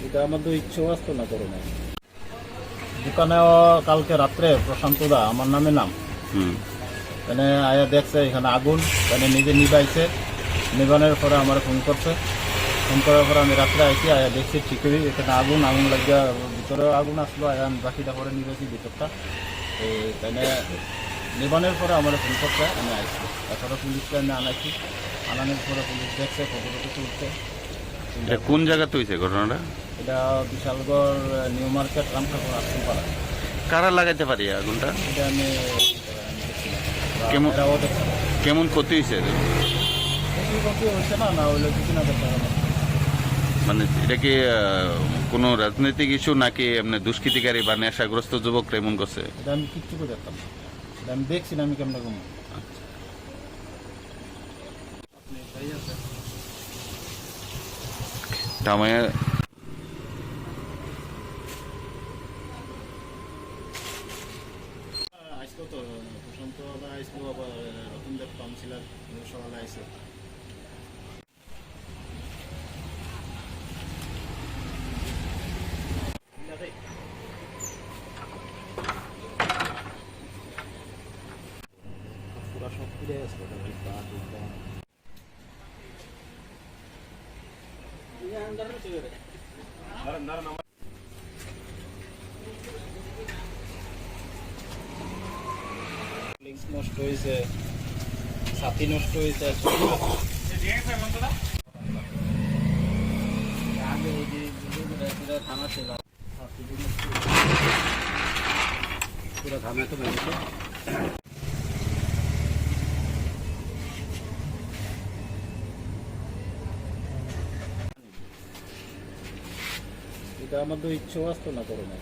এটা আমাদের ইচ্ছেও আসতো না করে না। দোকানেও কালকে রাত্রে প্রশান্ত দা আমার নামে নাম এখানে আয়া দেখছে এখানে আগুন, এখানে নিজে নিবাইছে। নিবানোর পরে আমার ফোন করছে, ফোন করার পরে আমি রাত্রে আইছি, আয়া দেখছি ঠিকই এখানে আগুন লাগিয়া ভিতরে আগুন আসলো। আয়া আমি বাকিটা করে নিবেছি ভিতরটা। এখানে নিবানোর পরে আমার ফোন করছে, আমি আইছি। তারপরে পুলিশকে আমি আনাইছি, আনানোর পরে পুলিশ দেখছে, ফটো তুলছে। এটা কোন জায়গাতে হয়েছে ঘটনাটা? এটা বিশালগড় নিউ মার্কেট রামঠাকুর আশ্রমপাড়া। কারা লাগাইতে পারি আগুনটা? এটা আমি কেমন এরাও দেখছি কেমন ক্ষতি হয়েছে? ক্ষতি হচ্ছে না হইলে কিছু না দেখতে হবে। মানে এটা কি কোনো রাজনৈতিক ইস্যু নাকি এমনি দুষ্কৃতিকারী বা নেশাগ্রস্ত যুবকরা এমন করছে? এটা আমি কিচ্ছু করে দেখতাম না, এটা আমি দেখছি না আমি কেমন কম। তামায় আসতো তো প্রশান্ত আসতো, আবার রতনদেব কাউন্সিলার সকালে আসে। পুরা সব ফিরে আসতো নষ্ট হয়েছে, ছাতি নষ্ট হয়েছে। আগে ওই যে থানা ছিল পুরো থানা তো মেরেছে। এটা আমাদের ইচ্ছেও আসতো না করে না।